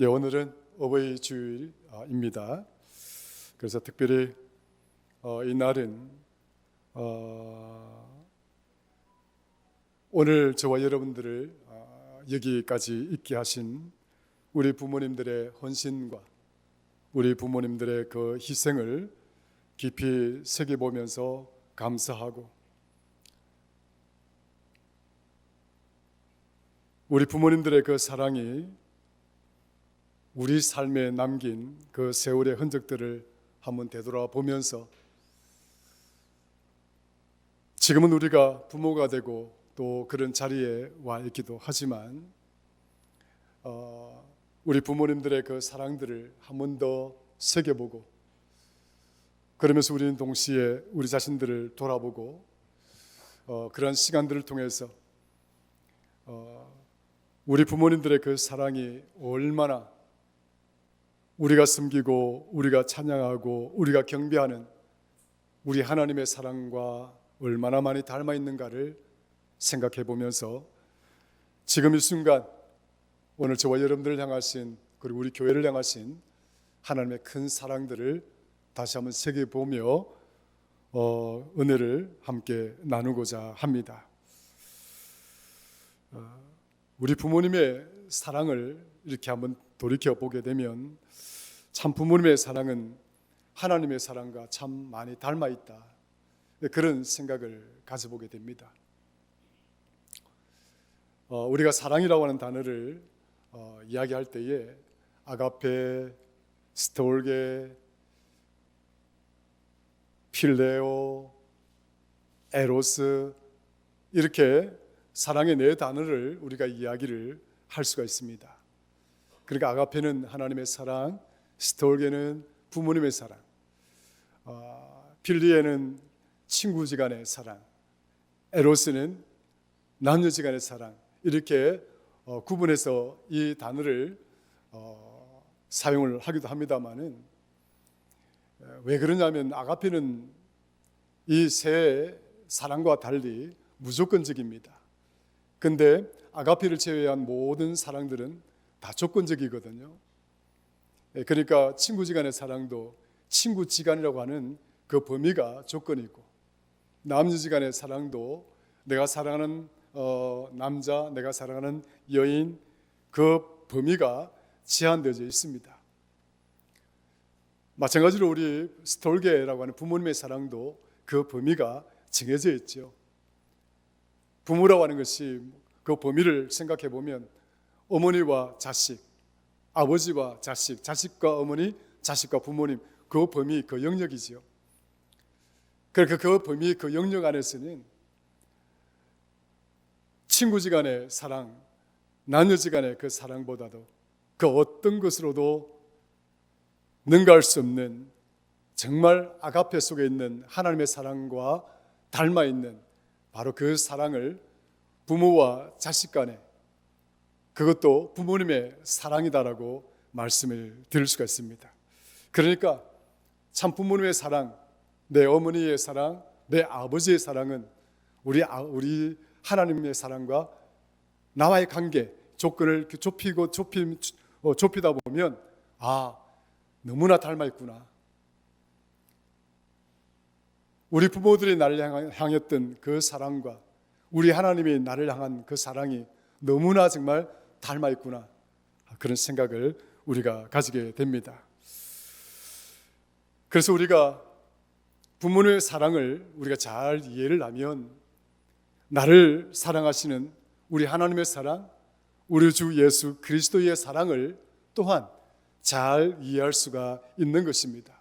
네, 오늘은 어버이 주일입니다. 그래서 특별히 이 날은 오늘 저와 여러분들을 여기까지 있게 하신 우리 부모님들의 헌신과 우리 부모님들의 그 희생을 깊이 새겨보면서 감사하고, 우리 부모님들의 그 사랑이 우리 삶에 남긴 그 세월의 흔적들을 한번 되돌아보면서, 지금은 우리가 부모가 되고 또 그런 자리에 와 있기도 하지만 우리 부모님들의 그 사랑들을 한 번 더 새겨보고, 그러면서 우리는 동시에 우리 자신들을 돌아보고 그런 시간들을 통해서 우리 부모님들의 그 사랑이 얼마나 우리가 섬기고 우리가 찬양하고 우리가 경배하는 우리 하나님의 사랑과 얼마나 많이 닮아 있는가를 생각해 보면서, 지금 이 순간 오늘 저와 여러분들을 향하신, 그리고 우리 교회를 향하신 하나님의 큰 사랑들을 다시 한번 새겨보며 은혜를 함께 나누고자 합니다. 우리 부모님의 사랑을 이렇게 한번 돌이켜보게 되면 참 부모님의 사랑은 하나님의 사랑과 참 많이 닮아 있다, 그런 생각을 가져보게 됩니다. 우리가 사랑이라고 하는 단어를 이야기할 때에 아가페, 스톨게, 필레오, 에로스, 이렇게 사랑의 네 단어를 우리가 이야기를 할 수가 있습니다. 그러니까 아가페는 하나님의 사랑, 스톨게는 부모님의 사랑, 필리에는 친구지간의 사랑, 에로스는 남녀지간의 사랑, 이렇게 구분해서 이 단어를 사용을 하기도 합니다만은, 왜 그러냐면 아가페는 이 세 사랑과 달리 무조건적입니다. 근데 아가페를 제외한 모든 사랑들은 다 조건적이거든요. 그러니까 친구지간의 사랑도 친구지간이라고 하는 그 범위가 조건이고, 남녀지간의 사랑도 내가 사랑하는 남자, 내가 사랑하는 여인, 그 범위가 제한되어져 있습니다. 마찬가지로 우리 스톨게라고 하는 부모님의 사랑도 그 범위가 정해져 있죠. 부모라고 하는 것이 그 범위를 생각해 보면 어머니와 자식, 아버지와 자식, 자식과 어머니, 자식과 부모님, 그 범위, 그 영역이죠. 그러니까 그 범위, 그 영역 안에서는 친구지간의 사랑, 남녀지간의 그 사랑보다도 그 어떤 것으로도 능가할 수 없는, 정말 아가페 속에 있는 하나님의 사랑과 닮아 있는 바로 그 사랑을 부모와 자식 간에, 그것도 부모님의 사랑이다라고 말씀을 드릴 수가 있습니다. 그러니까 참 부모님의 사랑, 내 어머니의 사랑, 내 아버지의 사랑은 우리 하나님의 사랑과 나와의 관계, 조건을 좁히다 보면 너무나 닮아 있구나. 우리 부모들이 나를 향했던 그 사랑과 우리 하나님이 나를 향한 그 사랑이 너무나 정말 닮아 있구나, 그런 생각을 우리가 가지게 됩니다. 그래서 우리가 부모님의 사랑을 우리가 잘 이해를 하면 나를 사랑하시는 우리 하나님의 사랑, 우리 주 예수 그리스도의 사랑을 또한 잘 이해할 수가 있는 것입니다.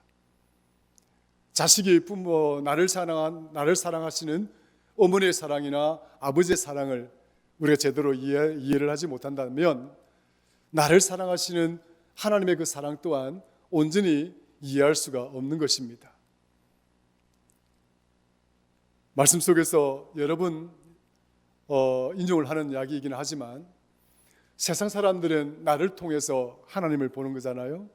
자식이 나를 사랑하시는 어머니의 사랑이나 아버지의 사랑을 우리가 제대로 이해를 하지 못한다면 나를 사랑하시는 하나님의 그 사랑 또한 온전히 이해할 수가 없는 것입니다. 말씀 속에서 여러 번 인용을 하는 이야기이긴 하지만, 세상 사람들은 나를 통해서 하나님을 보는 거잖아요.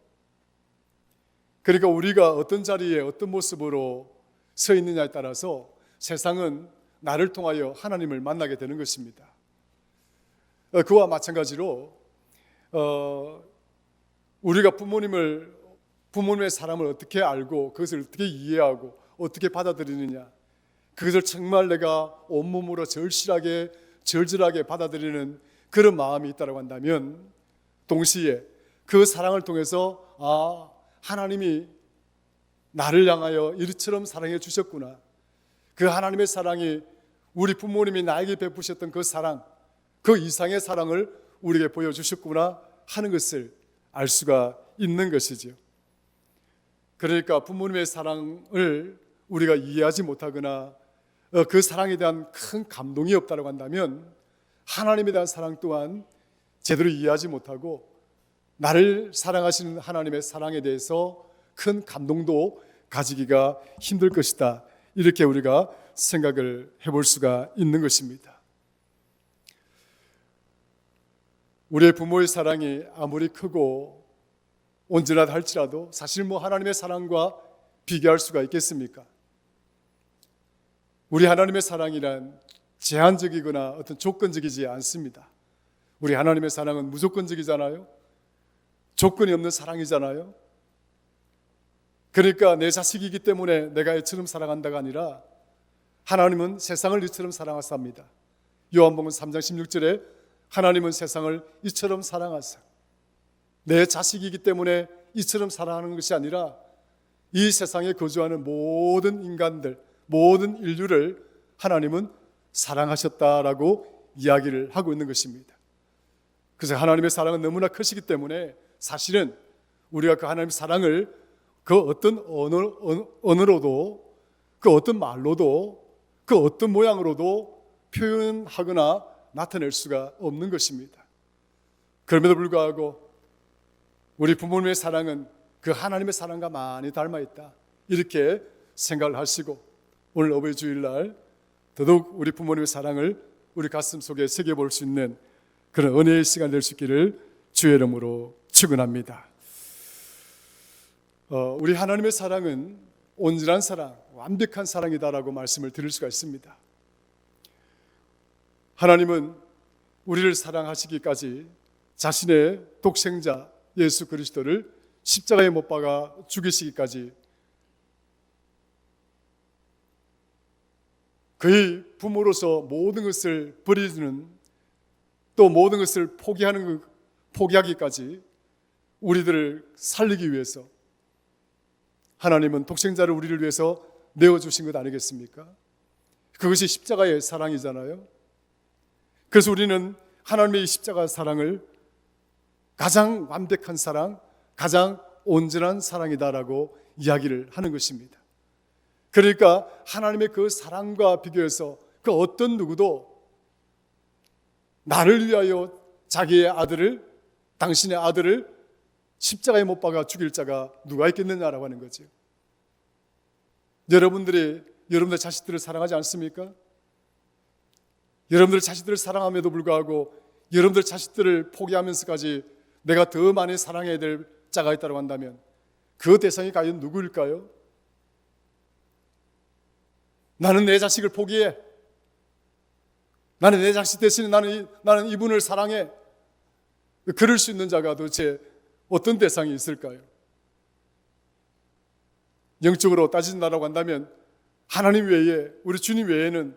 그러니까 우리가 어떤 자리에 어떤 모습으로 서 있느냐에 따라서 세상은 나를 통하여 하나님을 만나게 되는 것입니다. 그와 마찬가지로 우리가 부모님의 사랑을 어떻게 알고 그것을 어떻게 이해하고 어떻게 받아들이느냐, 그것을 정말 내가 온몸으로 절실하게 받아들이는 그런 마음이 있다고 한다면, 동시에 그 사랑을 통해서 하나님이 나를 향하여 이처럼 사랑해 주셨구나, 그 하나님의 사랑이 우리 부모님이 나에게 베푸셨던 그 사랑, 그 이상의 사랑을 우리에게 보여주셨구나 하는 것을 알 수가 있는 것이지요. 그러니까 부모님의 사랑을 우리가 이해하지 못하거나 그 사랑에 대한 큰 감동이 없다고 한다면, 하나님에 대한 사랑 또한 제대로 이해하지 못하고 나를 사랑하시는 하나님의 사랑에 대해서 큰 감동도 가지기가 힘들 것이다, 이렇게 우리가 생각을 해볼 수가 있는 것입니다. 우리의 부모의 사랑이 아무리 크고 온전하다 할지라도 사실 하나님의 사랑과 비교할 수가 있겠습니까? 우리 하나님의 사랑이란 제한적이거나 어떤 조건적이지 않습니다. 우리 하나님의 사랑은 무조건적이잖아요. 조건이 없는 사랑이잖아요. 그러니까 내 자식이기 때문에 내가 이처럼 사랑한다가 아니라, 하나님은 세상을 이처럼 사랑하사옵니다. 요한복음 3장 16절에 하나님은 세상을 이처럼 사랑하사, 내 자식이기 때문에 이처럼 사랑하는 것이 아니라 이 세상에 거주하는 모든 인간들, 모든 인류를 하나님은 사랑하셨다라고 이야기를 하고 있는 것입니다. 그래서 하나님의 사랑은 너무나 크시기 때문에 사실은 우리가 그 하나님의 사랑을 그 어떤 언어로도, 그 어떤 말로도, 그 어떤 모양으로도 표현하거나 나타낼 수가 없는 것입니다. 그럼에도 불구하고 우리 부모님의 사랑은 그 하나님의 사랑과 많이 닮아 있다, 이렇게 생각을 하시고, 오늘 어버이 주일날 더더욱 우리 부모님의 사랑을 우리 가슴 속에 새겨볼 수 있는 그런 은혜의 시간 될 수 있기를 주의 이름으로 축원합니다. 우리 하나님의 사랑은 온전한 사랑, 완벽한 사랑이다라고 말씀을 드릴 수가 있습니다. 하나님은 우리를 사랑하시기까지 자신의 독생자 예수 그리스도를 십자가에 못 박아 죽이시기까지 그의 부모로서 모든 것을 버리는, 또 모든 것을 포기하기까지 우리들을 살리기 위해서 하나님은 독생자를 우리를 위해서 내어주신 것 아니겠습니까? 그것이 십자가의 사랑이잖아요. 그래서 우리는 하나님의 이 십자가 사랑을 가장 완벽한 사랑, 가장 온전한 사랑이다라고 이야기를 하는 것입니다. 그러니까 하나님의 그 사랑과 비교해서 그 어떤 누구도 나를 위하여 자기의 아들을, 당신의 아들을 십자가에 못 박아 죽일 자가 누가 있겠느냐라고 하는 거죠. 여러분들의 자식들을 사랑하지 않습니까? 여러분들 자식들을 사랑함에도 불구하고 여러분들 자식들을 포기하면서까지 내가 더 많이 사랑해야 될 자가 있다고 한다면 그 대상이 과연 누구일까요? 나는 내 자식을 포기해. 나는 내 자식 대신에 나는 이분을 사랑해. 그럴 수 있는 자가 도대체 어떤 대상이 있을까요? 영적으로 따진다라고 한다면 하나님 외에, 우리 주님 외에는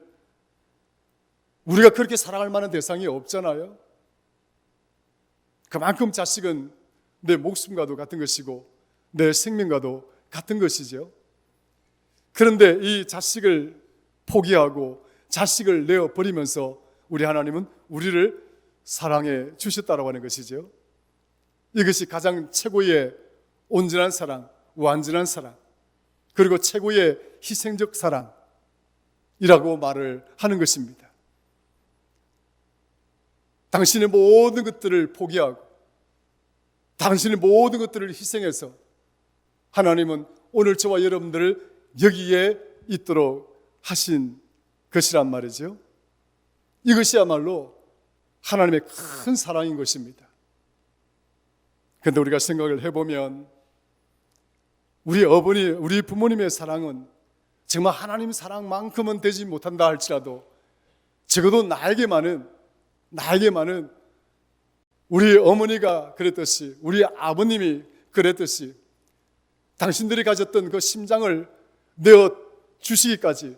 우리가 그렇게 사랑할 만한 대상이 없잖아요. 그만큼 자식은 내 목숨과도 같은 것이고 내 생명과도 같은 것이죠. 그런데 이 자식을 포기하고 자식을 내어버리면서 우리 하나님은 우리를 사랑해 주셨다고 하는 것이죠. 이것이 가장 최고의 온전한 사랑, 완전한 사랑, 그리고 최고의 희생적 사랑이라고 말을 하는 것입니다. 당신의 모든 것들을 포기하고 당신의 모든 것들을 희생해서 하나님은 오늘 저와 여러분들을 여기에 있도록 하신 것이란 말이죠. 이것이야말로 하나님의 큰 사랑인 것입니다. 그런데 우리가 생각을 해보면 우리 부모님의 사랑은 정말 하나님 사랑만큼은 되지 못한다 할지라도 적어도 나에게만은 우리 어머니가 그랬듯이, 우리 아버님이 그랬듯이 당신들이 가졌던 그 심장을 내어 주시기까지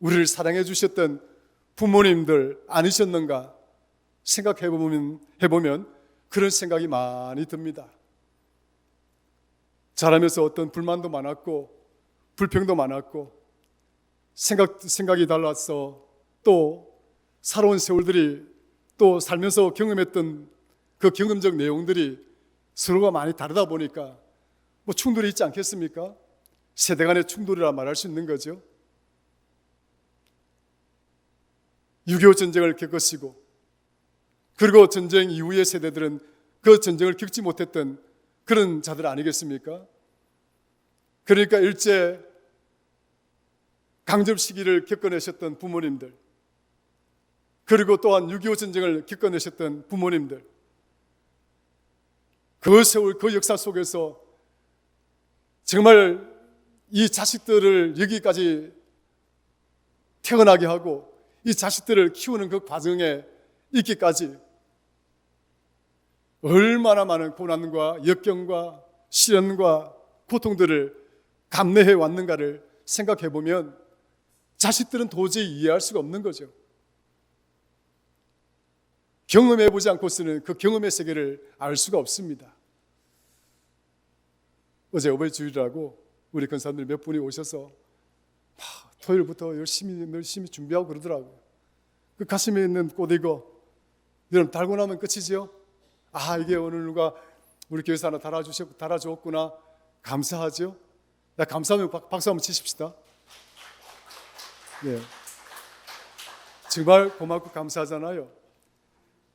우리를 사랑해 주셨던 부모님들 아니셨는가 생각해 보면 그런 생각이 많이 듭니다. 자라면서 어떤 불만도 많았고 불평도 많았고 생각이 달라서 또 살아온 세월들이 또 살면서 경험했던 그 경험적 내용들이 서로가 많이 다르다 보니까 뭐 충돌이 있지 않겠습니까? 세대 간의 충돌이라 말할 수 있는 거죠. 6.25 전쟁을 겪으시고 그리고 전쟁 이후의 세대들은 그 전쟁을 겪지 못했던 그런 자들 아니겠습니까? 그러니까 일제 강점 시기를 겪어내셨던 부모님들, 그리고 또한 6.25 전쟁을 겪어내셨던 부모님들, 그 세월, 그 역사 속에서 정말 이 자식들을 여기까지 태어나게 하고 이 자식들을 키우는 그 과정에 있기까지 얼마나 많은 고난과 역경과 시련과 고통들을 감내해 왔는가를 생각해 보면 자식들은 도저히 이해할 수가 없는 거죠. 경험해 보지 않고서는 그 경험의 세계를 알 수가 없습니다. 어제 어버이 주일이라고 우리 권사님들 몇 분이 오셔서 토요일부터 열심히 준비하고 그러더라고요. 그 가슴에 있는 꽃 이거 여러분 달고 나면 끝이지요? 이게 어느 누가 우리 교회에서 하나 달아주었구나. 감사하죠? 감사하면 박수 한번 치십시다. 네. 정말 고맙고 감사하잖아요.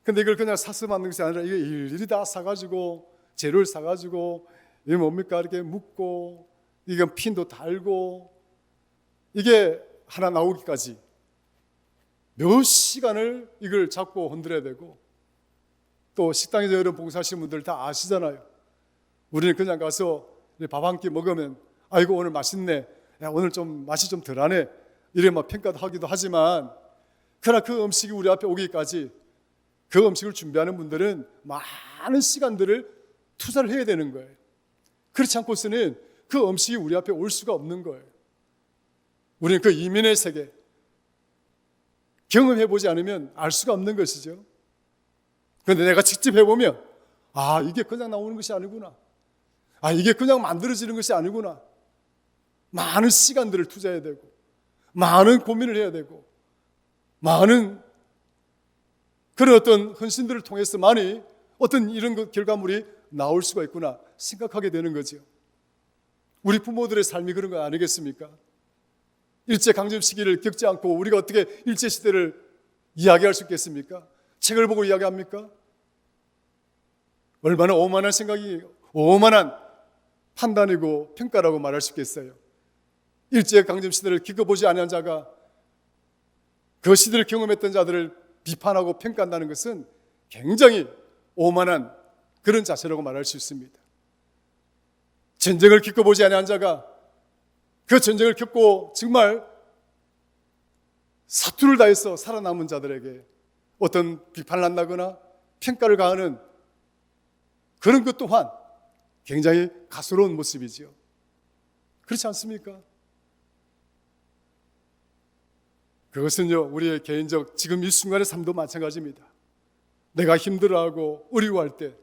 근데 이걸 그냥 사서 만든 것이 아니라 이게 일일이 다 사가지고 재료를 사가지고 이게 뭡니까? 이렇게 묶고 이건 핀도 달고 이게 하나 나오기까지 몇 시간을 이걸 잡고 흔들어야 되고 또 식당에서 여러분 봉사하시는 분들 다 아시잖아요. 우리는 그냥 가서 밥 한 끼 먹으면 아이고 오늘 맛있네, 야 오늘 좀 맛이 좀 덜하네 이래 막 평가도 하기도 하지만 그러나 그 음식이 우리 앞에 오기까지 그 음식을 준비하는 분들은 많은 시간들을 투자를 해야 되는 거예요. 그렇지 않고서는 그 음식이 우리 앞에 올 수가 없는 거예요. 우리는 그 이면의 세계 경험해보지 않으면 알 수가 없는 것이죠. 그런데 내가 직접 해보면 이게 그냥 나오는 것이 아니구나, 이게 그냥 만들어지는 것이 아니구나, 많은 시간들을 투자해야 되고 많은 고민을 해야 되고 많은 그런 어떤 헌신들을 통해서만이 어떤 이런 결과물이 나올 수가 있구나 생각하게 되는 거죠. 우리 부모들의 삶이 그런 거 아니겠습니까? 일제강점 시기를 겪지 않고 우리가 어떻게 일제시대를 이야기할 수 있겠습니까? 책을 보고 이야기합니까? 얼마나 오만한 생각이, 오만한 판단이고 평가라고 말할 수 있겠어요. 일제강점 시대를 겪어보지 않은 자가 그 시대를 경험했던 자들을 비판하고 평가한다는 것은 굉장히 오만한 그런 자세라고 말할 수 있습니다. 전쟁을 겪어보지 않은 자가 그 전쟁을 겪고 정말 사투를 다해서 살아남은 자들에게 어떤 비판을 한다거나 평가를 가하는 그런 것 또한 굉장히 가소로운 모습이지요. 그렇지 않습니까? 그것은요, 우리의 개인적 지금 이 순간의 삶도 마찬가지입니다. 내가 힘들어하고 어려워할 때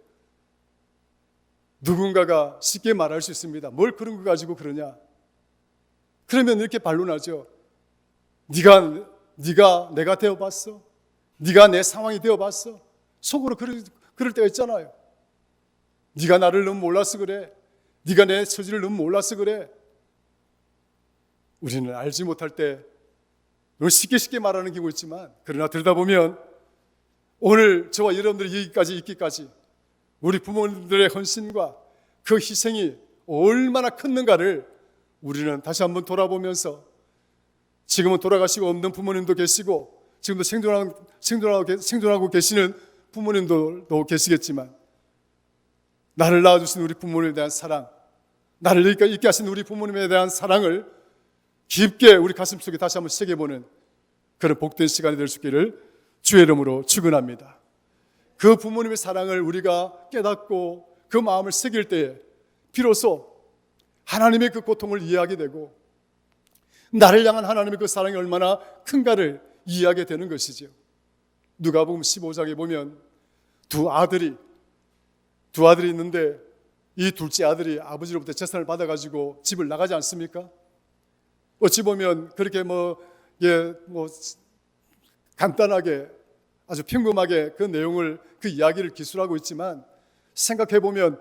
누군가가 쉽게 말할 수 있습니다. 뭘 그런 거 가지고 그러냐? 그러면 이렇게 반론하죠. 네가 내가 되어봤어? 네가 내 상황이 되어봤어? 속으로 그럴 때가 있잖아요. 네가 나를 너무 몰라서 그래. 네가 내 처지를 너무 몰라서 그래. 우리는 알지 못할 때 쉽게 말하는 경우 있지만 그러나 들다 보면 오늘 저와 여러분들이 여기까지 있기까지 우리 부모님들의 헌신과 그 희생이 얼마나 컸는가를 우리는 다시 한번 돌아보면서 지금은 돌아가시고 없는 부모님도 계시고 지금도 생존하고 계시는 부모님도 계시겠지만 나를 낳아주신 우리 부모님에 대한 사랑, 나를 여기까지 있게 하신 우리 부모님에 대한 사랑을 깊게 우리 가슴속에 다시 한번 새겨보는 그런 복된 시간이 될 수 있기를 주의 이름으로 축원합니다. 그 부모님의 사랑을 우리가 깨닫고 그 마음을 새길 때에 비로소 하나님의 그 고통을 이해하게 되고 나를 향한 하나님의 그 사랑이 얼마나 큰가를 이해하게 되는 것이죠. 누가복음 15장에 보면 두 아들이 있는데 이 둘째 아들이 아버지로부터 재산을 받아가지고 집을 나가지 않습니까? 어찌 보면 그렇게 간단하게 아주 평범하게 그 내용을 그 이야기를 기술하고 있지만 생각해보면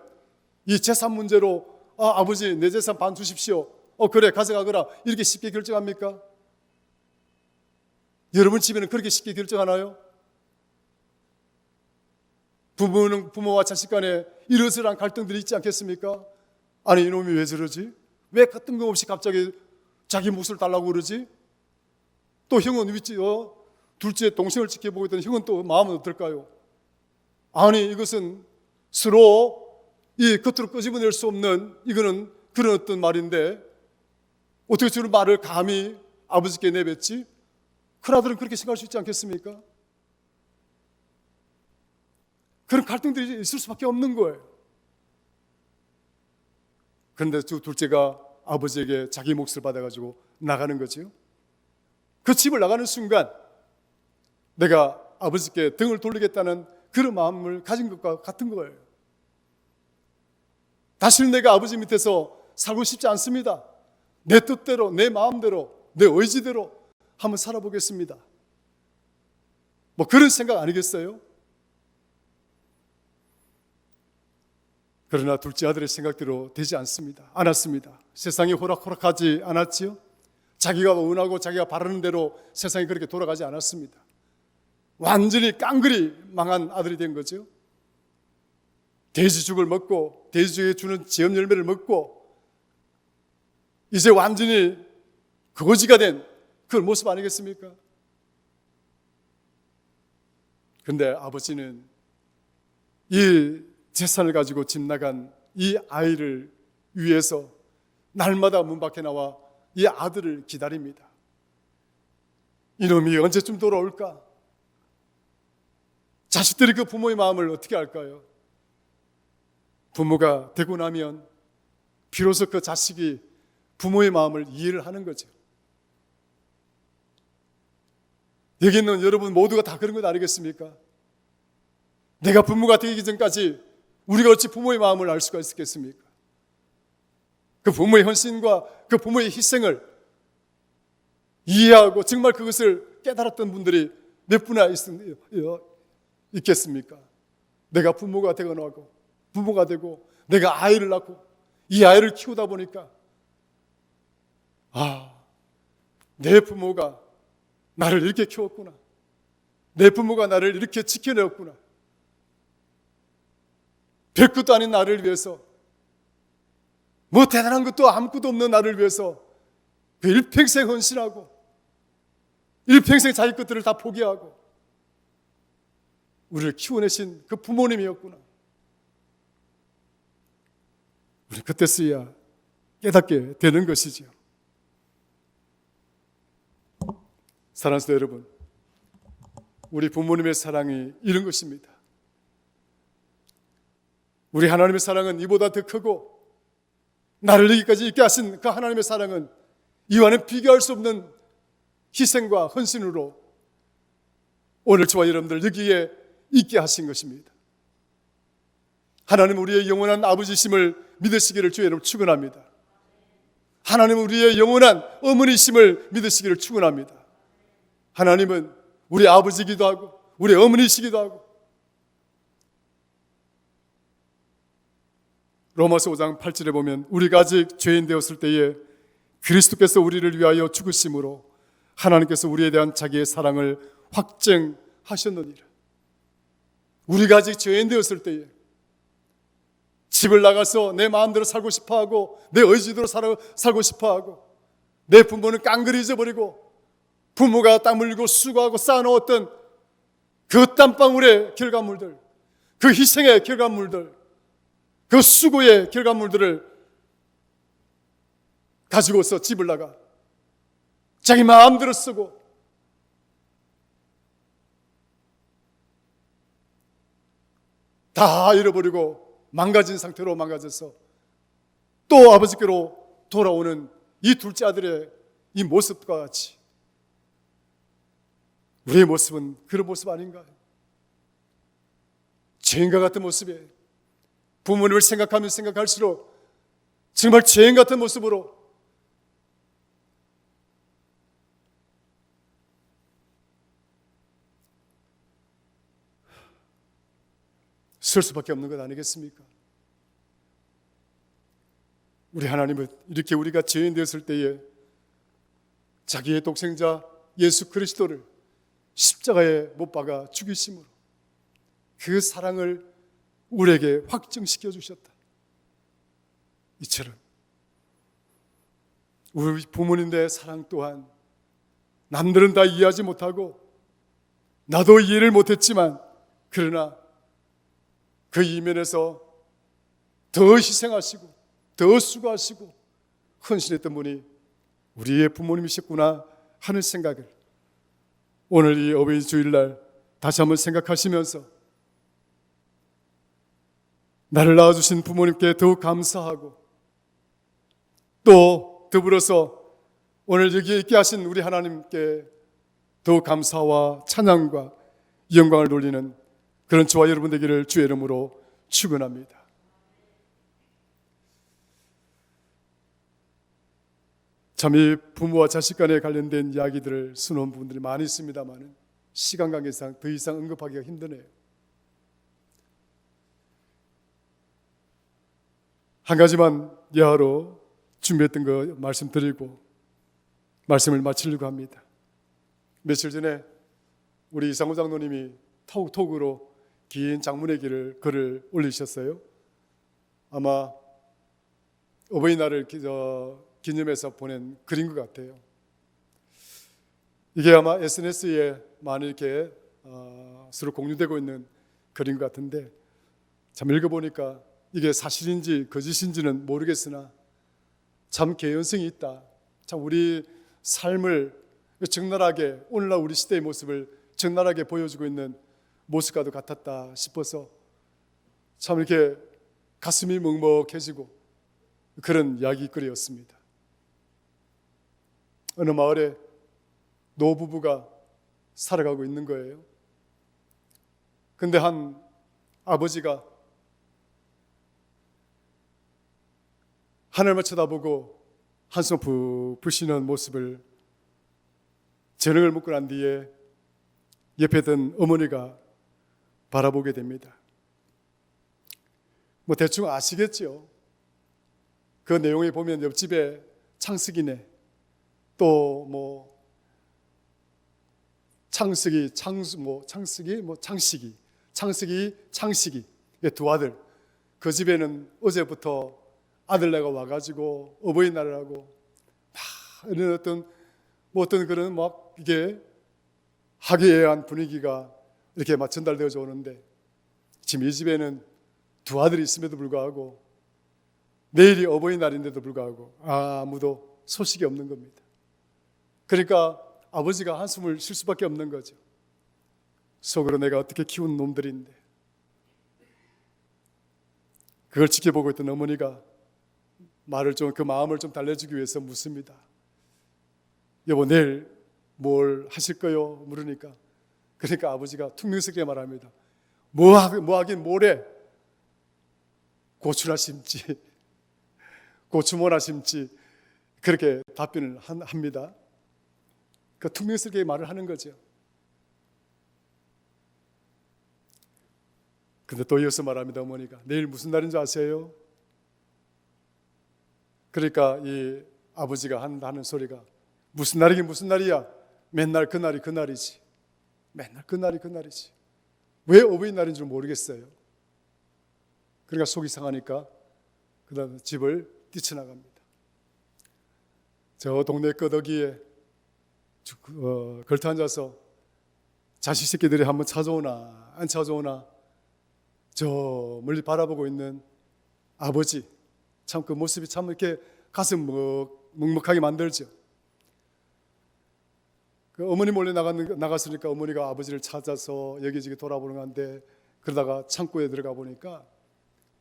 이 재산 문제로 아버지 내 재산 반 주십시오. 그래 가져가거라 이렇게 쉽게 결정합니까? 여러분 집에는 그렇게 쉽게 결정하나요? 부모와 자식 간에 이러저러한 갈등들이 있지 않겠습니까? 아니 이놈이 왜 저러지? 왜 뜬금없이 갑자기 자기 몫을 달라고 그러지? 또 형은 둘째 동생을 지켜보고 있던 형은 또 마음은 어떨까요? 아니 이것은 서로 이 겉으로 끄집어낼 수 없는 이거는 그런 어떤 말인데 어떻게 저런 말을 감히 아버지께 내뱉지? 큰아들은 그렇게 생각할 수 있지 않겠습니까? 그런 갈등들이 있을 수밖에 없는 거예요. 그런데 둘째가 아버지에게 자기 몫을 받아가지고 나가는 거죠. 그 집을 나가는 순간 내가 아버지께 등을 돌리겠다는 그런 마음을 가진 것과 같은 거예요. 다시는 내가 아버지 밑에서 살고 싶지 않습니다. 내 뜻대로, 내 마음대로, 내 의지대로 한번 살아보겠습니다. 그런 생각 아니겠어요? 그러나 둘째 아들의 생각대로 되지 않았습니다. 세상이 호락호락하지 않았지요. 자기가 원하고 자기가 바라는 대로 세상이 그렇게 돌아가지 않았습니다. 완전히 깡그리 망한 아들이 된 거죠. 돼지죽을 먹고 돼지죽에 주는 지엄 열매를 먹고 이제 완전히 거지가 된 그 모습 아니겠습니까? 그런데 아버지는 이 재산을 가지고 집 나간 이 아이를 위해서 날마다 문 밖에 나와 이 아들을 기다립니다. 이놈이 언제쯤 돌아올까? 자식들이 그 부모의 마음을 어떻게 알까요? 부모가 되고 나면 비로소 그 자식이 부모의 마음을 이해를 하는 거죠. 여기 있는 여러분 모두가 다 그런 것 아니겠습니까? 내가 부모가 되기 전까지 우리가 어찌 부모의 마음을 알 수가 있겠습니까? 그 부모의 헌신과 그 부모의 희생을 이해하고 정말 그것을 깨달았던 분들이 몇 분이나 있겠습니까? 내가 부모가 되고 내가 아이를 낳고 이 아이를 키우다 보니까 내 부모가 나를 이렇게 키웠구나. 내 부모가 나를 이렇게 지켜내었구나. 별것도 아닌 나를 위해서 대단한 것도 아무것도 없는 나를 위해서 그 일평생 헌신하고 일평생 자기 것들을 다 포기하고 우리를 키워내신 그 부모님이었구나. 우리 그때서야 깨닫게 되는 것이죠. 사랑하는 성도 여러분, 우리 부모님의 사랑이 이런 것입니다. 우리 하나님의 사랑은 이보다 더 크고 나를 여기까지 있게 하신 그 하나님의 사랑은 이와는 비교할 수 없는 희생과 헌신으로 오늘 저와 여러분들 여기에 있게 하신 것입니다. 하나님은 우리의 영원한 아버지심을 믿으시기를 주의 이름으로 축원합니다. 하나님은 우리의 영원한 어머니심을 믿으시기를 축원합니다. 하나님은 우리 아버지이기도 하고 우리 어머니이시기도 하고 로마서 5장 8절에 보면 우리가 아직 죄인 되었을 때에 그리스도께서 우리를 위하여 죽으심으로 하나님께서 우리에 대한 자기의 사랑을 확증하셨느니라. 우리가 아직 죄인 되었을 때에 집을 나가서 내 마음대로 살고 싶어하고 내 의지대로 살고 싶어하고 내 부모는 깡그리 잊어버리고 부모가 땀 흘리고 수고하고 쌓아놓았던 그 땀방울의 결과물들, 그 희생의 결과물들, 그 수고의 결과물들을 가지고서 집을 나가 자기 마음대로 쓰고 다 잃어버리고 망가진 상태로 망가져서 또 아버지께로 돌아오는 이 둘째 아들의 이 모습과 같이 우리의 모습은 그런 모습 아닌가요? 죄인과 같은 모습이에요. 부모님을 생각하면 생각할수록 정말 죄인 같은 모습으로 쓸 수밖에 없는 것 아니겠습니까? 우리 하나님은 이렇게 우리가 죄인 되었을 때에 자기의 독생자 예수 그리스도를 십자가에 못 박아 죽이심으로 그 사랑을 우리에게 확증시켜 주셨다. 이처럼 우리 부모님들의 사랑 또한 남들은 다 이해하지 못하고 나도 이해를 못했지만 그러나 그 이면에서 더 희생하시고 더 수고하시고 헌신했던 분이 우리의 부모님이셨구나 하는 생각을 오늘 이 어버이 주일날 다시 한번 생각하시면서 나를 낳아주신 부모님께 더욱 감사하고 또 더불어서 오늘 여기에 있게 하신 우리 하나님께 더욱 감사와 찬양과 영광을 돌리는 그런 저와 여러분 되기를 주의 이름으로 축원합니다. 참 이 부모와 자식 간에 관련된 이야기들을 수놓은 부분들이 많이 있습니다만 시간 관계상 더 이상 언급하기가 힘드네요. 한 가지만 예하로 준비했던 거 말씀드리고 말씀을 마치려고 합니다. 며칠 전에 우리 이상호 장로님이 톡으로 긴 장문의 글을 올리셨어요. 아마 어버이날을 기념해서 보낸 글인 것 같아요. 이게 아마 SNS에 많이 이렇게 서로 공유되고 있는 글인 것 같은데 참 읽어보니까 이게 사실인지 거짓인지는 모르겠으나 참 개연성이 있다. 참 우리 삶을 적나라하게 오늘날 우리 시대의 모습을 적나라하게 보여주고 있는 모습과도 같았다 싶어서 참 이렇게 가슴이 먹먹해지고 그런 이야기거리였습니다. 어느 마을에 노부부가 살아가고 있는 거예요. 근데 한 아버지가 하늘만 쳐다보고 한숨 푹푹 쉬는 모습을 저녁을 먹고 난 뒤에 옆에 든 어머니가 바라보게 됩니다. 뭐 대충 아시겠죠? 그 내용에 보면 옆집에 창석이네, 또 뭐 창석이 두 아들. 그 집에는 어제부터 아들네가 와가지고 어버이날이라고 이런 어떤 그런 막 이게 화기애애한 분위기가 이렇게 막 전달되어져 오는데 지금 이 집에는 두 아들이 있음에도 불구하고 내일이 어버이날인데도 불구하고 아무도 소식이 없는 겁니다. 그러니까 아버지가 한숨을 쉴 수밖에 없는 거죠. 속으로 내가 어떻게 키운 놈들인데. 그걸 지켜보고 있던 어머니가 그 마음을 좀 달래주기 위해서 묻습니다. 여보, 내일 뭘 하실 거요? 물으니까 그러니까 아버지가 퉁명스럽게 말합니다. 뭐 하긴 뭐래? 고추나 심지, 고추모나 심지. 그렇게 답변을 합니다. 그 퉁명스럽게 말을 하는 거죠. 근데 또 이어서 말합니다. 어머니가 내일 무슨 날인 줄 아세요? 그러니까 이 아버지가 하는 소리가 무슨 날이긴 무슨 날이야? 맨날 그날이지. 맨날 그날이지. 왜 어버이날인 줄 모르겠어요. 그러니까 속이 상하니까 그 다음에 집을 뛰쳐나갑니다. 저 동네 끄덕이에 걸터 앉아서 자식 새끼들이 한번 찾아오나 안 찾아오나 저 멀리 바라보고 있는 아버지, 참 그 모습이 참 이렇게 가슴 먹먹하게 만들죠. 그 어머니 몰래 나갔으니까 어머니가 아버지를 찾아서 여기저기 돌아보는 건데 그러다가 창고에 들어가 보니까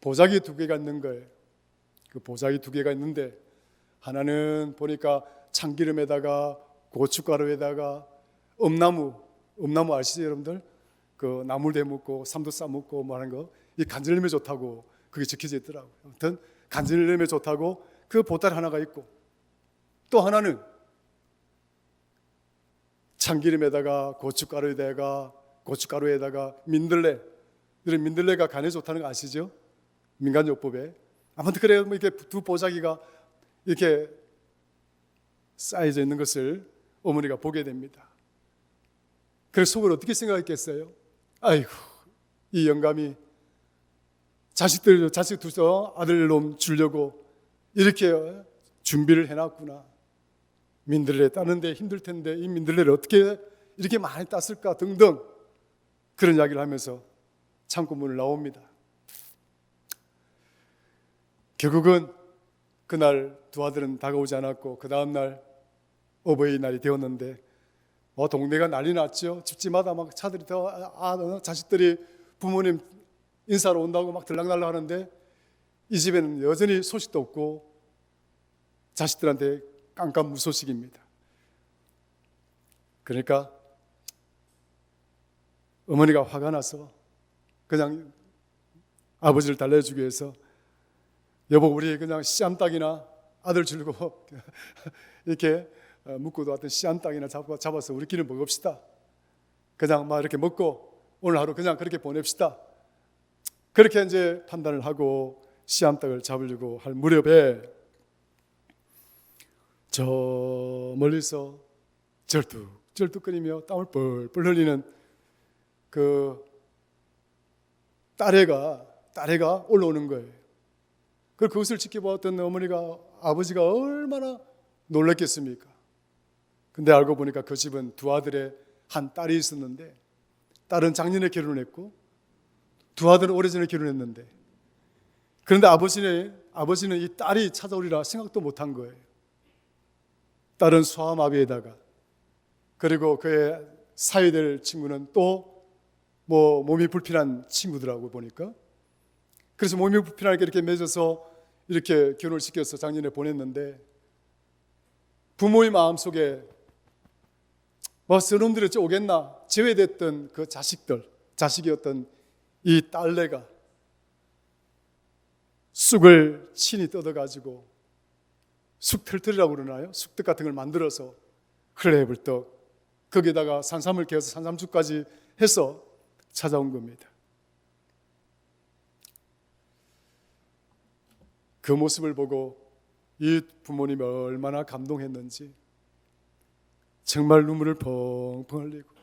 보자기 2개가 있는 거예요. 그 보자기 2개가 있는데 하나는 보니까 참기름에다가 고춧가루에다가 엄나무 아시죠 여러분들? 그 나물 데묻고 삼도 싸먹고 뭐 하는 거, 이 간절염에 좋다고 그게 적혀져 있더라고요. 아무튼 간절염에 좋다고 그 보따리 하나가 있고, 또 하나는 참기름에다가 고춧가루에다가 민들레, 이런 민들레가 간에 좋다는 거 아시죠? 민간요법에. 아무튼 그래 이렇게 2 보자기가 이렇게 쌓여져 있는 것을 어머니가 보게 됩니다. 그래서 속으로 어떻게 생각했겠어요? 아이고, 이 영감이 자식 두서 아들놈 주려고 이렇게 준비를 해놨구나. 민들레 따는데 힘들 텐데 이 민들레를 어떻게 이렇게 많이 땄을까 등등 그런 이야기를 하면서 창고문을 나옵니다. 결국은 그날 2 아들은 다가오지 않았고, 그 다음날 어버이날이 되었는데 동네가 난리 났죠. 집집마다 막 차들이 자식들이 부모님 인사로 온다고 막 들락날락 하는데 이 집에는 여전히 소식도 없고 자식들한테 깜깜무소식입니다. 그러니까 어머니가 화가 나서 그냥 아버지를 달래주기 위해서 여보, 우리 그냥 씨암탉이나 아들 주려고 이렇게 묶고 왔던 씨암탉이나 잡아서 우리끼리 먹읍시다. 그냥 막 이렇게 먹고 오늘 하루 그냥 그렇게 보냅시다. 그렇게 이제 판단을 하고 씨암탉을 잡으려고 할 무렵에 저 멀리서 절뚝절뚝거리며 땀을 뻘뻘 흘리는 그 딸애가 올라오는 거예요. 그것을 지켜보았던 어머니가, 아버지가 얼마나 놀랐겠습니까? 근데 알고 보니까 그 집은 2 아들의 한 딸이 있었는데, 딸은 작년에 결혼했고 2 아들은 오래전에 결혼했는데, 그런데 아버지는 이 딸이 찾아오리라 생각도 못한 거예요. 딸은 소아마비에다가, 그리고 그의 사위될 친구는 또 뭐 몸이 불편한 친구들하고 보니까, 그래서 몸이 불편하게 이렇게 맺어서 이렇게 결혼을 시켜서 작년에 보냈는데, 부모의 마음속에 저놈들이 어찌 오겠나 제외됐던 그 자식이었던 이 딸내가 쑥을 친히 뜯어가지고 쑥틀틀이라고 그러나요? 쑥떡 같은 걸 만들어서 흘레불떡 거기다가 산삼을 개어서 산삼죽까지 해서 찾아온 겁니다. 그 모습을 보고 이 부모님이 얼마나 감동했는지 정말 눈물을 펑펑 흘리고,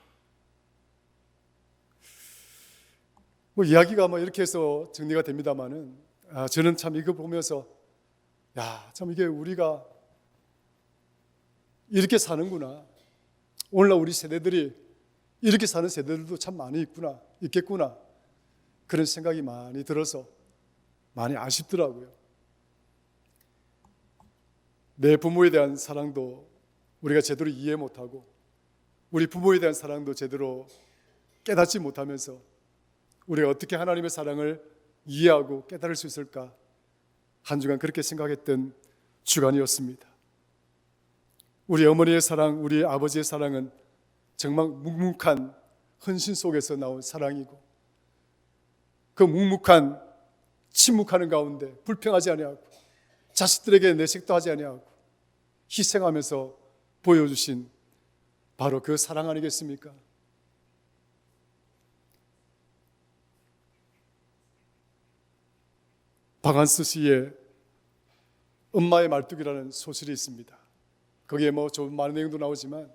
이야기가 이렇게 해서 정리가 됩니다만은, 저는 참 이거 보면서 참 이게 우리가 이렇게 사는구나. 오늘날 우리 세대들이 이렇게 사는 세대들도 참 많이 있겠구나. 그런 생각이 많이 들어서 많이 아쉽더라고요. 내 부모에 대한 사랑도 우리가 제대로 이해 못하고, 우리 부모에 대한 사랑도 제대로 깨닫지 못하면서 우리가 어떻게 하나님의 사랑을 이해하고 깨달을 수 있을까, 한 주간 그렇게 생각했던 주간이었습니다. 우리 어머니의 사랑, 우리 아버지의 사랑은 정말 묵묵한 헌신 속에서 나온 사랑이고, 그 묵묵한 침묵하는 가운데 불평하지 아니하고 자식들에게 내색도 하지 아니하고 희생하면서 보여주신 바로 그 사랑 아니겠습니까? 박한스 시의 엄마의 말뚝이라는 소설이 있습니다. 거기에 좀 많은 내용도 나오지만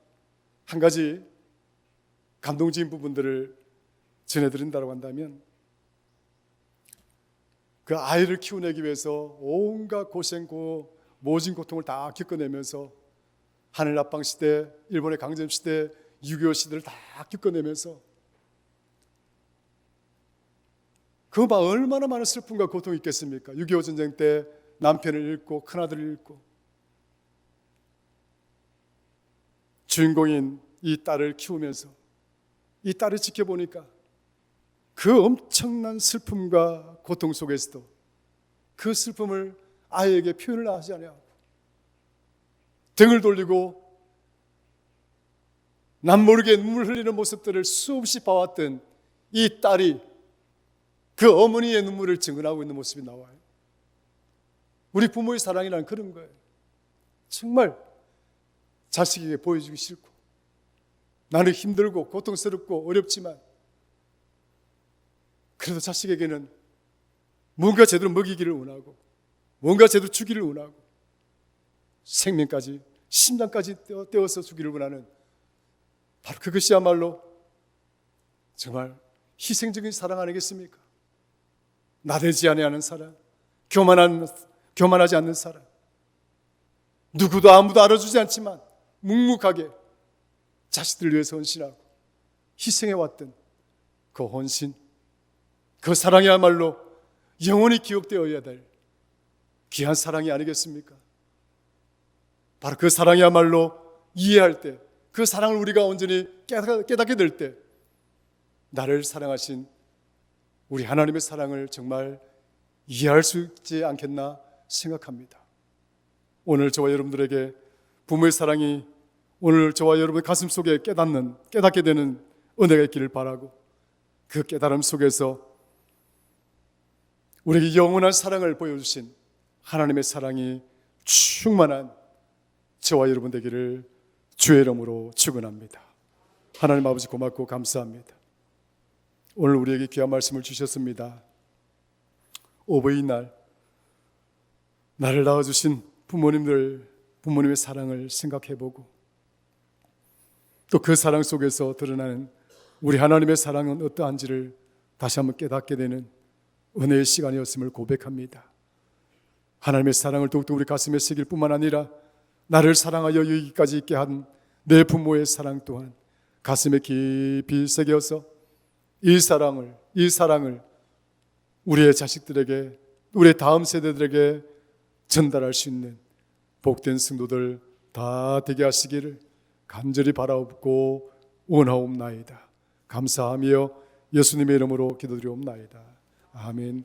한 가지 감동적인 부분들을 전해드린다고 한다면, 그 아이를 키워내기 위해서 온갖 고생고 모진 고통을 다 겪어내면서 하늘납방 시대, 일본의 강점 시대, 6.25 시대를 다 겪어내면서 그 얼마나 많은 슬픔과 고통이 있겠습니까? 6.25 전쟁 때 남편을 잃고 큰아들을 잃고 주인공인 이 딸을 키우면서 이 딸을 지켜보니까 그 엄청난 슬픔과 고통 속에서도 그 슬픔을 아이에게 표현을 하지 않아요. 등을 돌리고 남 모르게 눈물 흘리는 모습들을 수없이 봐왔던 이 딸이 그 어머니의 눈물을 증언하고 있는 모습이 나와요. 우리 부모의 사랑이란 그런 거예요. 정말 자식에게 보여주기 싫고, 나는 힘들고 고통스럽고 어렵지만 그래도 자식에게는 뭔가 제대로 먹이기를 원하고, 뭔가 제대로 주기를 원하고, 생명까지, 심장까지 떼어서 주기를 원하는, 바로 그것이야말로 정말 희생적인 사랑 아니겠습니까? 나대지 아니하는 사랑, 교만하지 않는 사랑, 누구도 아무도 알아주지 않지만 묵묵하게 자식들을 위해서 헌신하고 희생해왔던 그 헌신, 그 사랑이야말로 영원히 기억되어야 될 귀한 사랑이 아니겠습니까? 바로 그 사랑이야말로 이해할 때, 그 사랑을 우리가 온전히 깨닫게 될 때, 나를 사랑하신 우리 하나님의 사랑을 정말 이해할 수 있지 않겠나 생각합니다. 오늘 저와 여러분들에게 부모의 사랑이 오늘 저와 여러분의 가슴 속에 깨닫게 되는 은혜가 있기를 바라고, 그 깨달음 속에서 우리에게 영원한 사랑을 보여주신 하나님의 사랑이 충만한 저와 여러분 되기를 주의 이름으로 축원합니다. 하나님 아버지 고맙고 감사합니다. 오늘 우리에게 귀한 말씀을 주셨습니다. 어버이날 나를 낳아주신 부모님의 사랑을 생각해보고, 또 그 사랑 속에서 드러나는 우리 하나님의 사랑은 어떠한지를 다시 한번 깨닫게 되는 은혜의 시간이었음을 고백합니다. 하나님의 사랑을 더욱더 우리 가슴에 새길 뿐만 아니라 나를 사랑하여 여기까지 있게 한 내 부모의 사랑 또한 가슴에 깊이 새겨서 이 사랑을 우리의 자식들에게, 우리의 다음 세대들에게 전달할 수 있는 복된 성도들 다 되게 하시기를 간절히 바라옵고 원하옵나이다. 감사하며 예수님의 이름으로 기도드리옵나이다. 아멘.